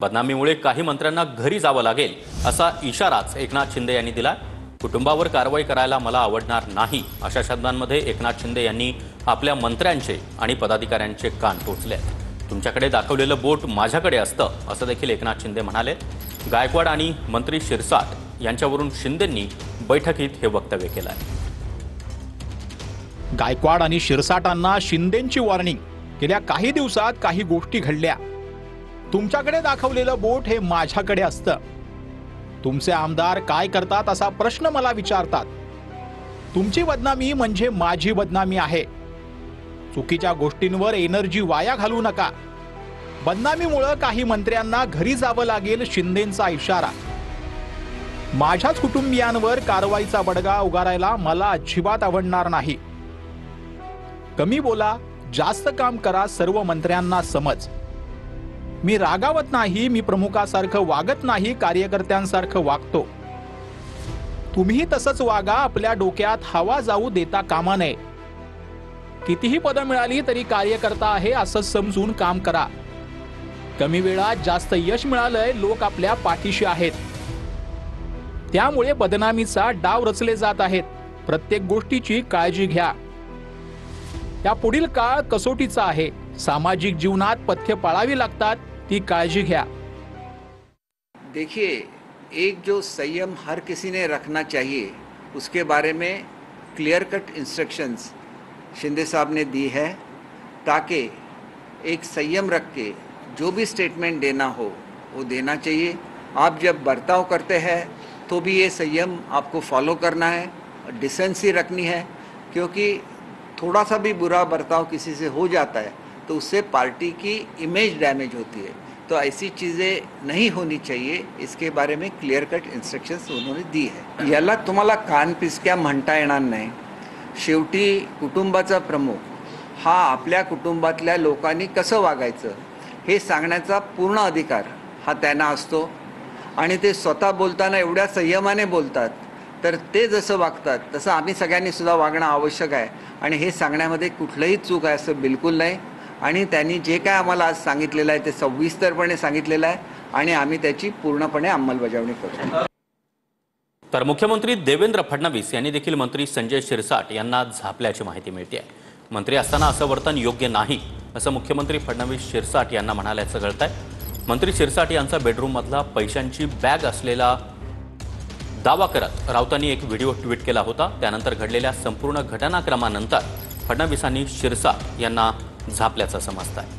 बदनामीमुळे काही मंत्र्यांना घरी जावं लागेल असा इशाराच एकनाथ शिंदे यांनी दिला। कुटुंबावर कारवाई करायला मला आवडणार नाही अशा शब्दांमध्ये एकनाथ शिंदे यांनी आपल्या मंत्र्यांचे आणि पदाधिकाऱ्यांचे कान टोचले। तुमच्याकडे दाखवलेलं बोट माझ्याकडे असतं असं देखील एकनाथ शिंदे म्हणाले। गायकवाड आणि मंत्री शिरसाट यांच्यावरून शिंदेंनी बैठकीत हे वक्तव्य केलं आहे। गायकवाड आणि शिरसाटांना शिंदेंची वॉर्निंग। गेल्या काही दिवसात काही गोष्टी घडल्या। तुमच्याकडे दाखवलेलं बोट हे माझ्याकडे असतं। तुमचे आमदार काय करतात असा प्रश्न मला विचारतात। तुमची बदनामी म्हणजे माझी बदनामी आहे। चुकीच्या गोष्टींवर एनर्जी वाया घालू नका। बदनामीमुळे काही मंत्र्यांना घरी जावं लागेल, शिंदेंचा इशारा। माझ्याच कुटुंबियांवर कारवाईचा बडगा उगारायला मला अजिबात आवडणार नाही। कमी बोला, जास्त काम करा, सर्व मंत्र्यांना समज। मी रागावत नाही, मी प्रमुखासारखं वागत नाही, कार्यकर्त्यांसारखं वागतो। तुम्ही तसंच वागा, आपल्या डोक्यात हवा जाऊ देता कामा नये। कितीही पदं मिळाली तरी कार्यकर्ता आहे असं समजून काम करा। कमी वेळात जास्त यश मिळालंय, लोक आपल्या पाठीशी आहेत। त्यामुळे बदनामीचा डाव रचले जात आहेत। प्रत्येक गोष्टीची काळजी घ्या। या पुढील काळ कसोटीचा आहे। सामाजिक जीवनात पथ्य पाळावी लागतात, ती काळजी घ्या। देखिए, एक जो संयम हर किसी ने रखना चाहिए, उसके बारे में क्लियर कट इंस्ट्रक्शंस शिंदे साहब ने दी है, ताकि एक संयम रख के जो भी स्टेटमेंट देना हो वो देना चाहिए। आप जब बर्ताव करते हैं तो भी ये संयम आपको फॉलो करना है, डिसेंसी रखनी है, क्योंकि थोड़ा सा भी बुरा बर्ताव किसी से हो जाता है तो उससे पार्टी की इमेज डैमेज होती है। तो ऐसी चीज़ें नहीं होनी चाहिए, इसके बारे में क्लियर कट इंस्ट्रक्शंस उन्होंने दी है। याला तुम्हाला कान पिसक्या म्हणता येणार नाही। शेवटी कुटुंबाचा प्रमुख हा आपल्या कुटुंबातल्या लोकांनी कसं वागायचं हे सांगण्याचा पूर्ण अधिकार हा त्यांना असतो। आणि ते स्वतः बोलताना एवढ्या संयमाने बोलतात, तर ते जसं वागतात तसं आम्ही सगळ्यांनी सुद्धा वागणं आवश्यक आहे। आणि हे सांगण्यामध्ये कुठलंही चूक आहे असं बिलकुल नाही। आणि त्यांनी जे काय आम्हाला आज सांगितलेलं आहे ते सविस्तरपणे सांगितलेलं आहे आणि आम्ही त्याची पूर्णपणे अंमलबजावणी करू। तर मुख्यमंत्री देवेंद्र फडणवीस यांनी देखील मंत्री संजय शिरसाट यांना झापल्याची माहिती मिळते आहे। मंत्री असताना असं वर्तन योग्य नाही असं मुख्यमंत्री फडणवीस शिरसाट यांना म्हणाल्याचं कळतंय। मंत्री शिरसाट यांचा बेडरूम मधला पैशांची बॅग असलेला दावा करत राऊतांनी एक व्हिडिओ ट्विट केला होता। त्यानंतर घडलेल्या संपूर्ण घटनाक्रमानंतर फडणवीसांनी शिरसाट यांना झापल्याचं समजतंय।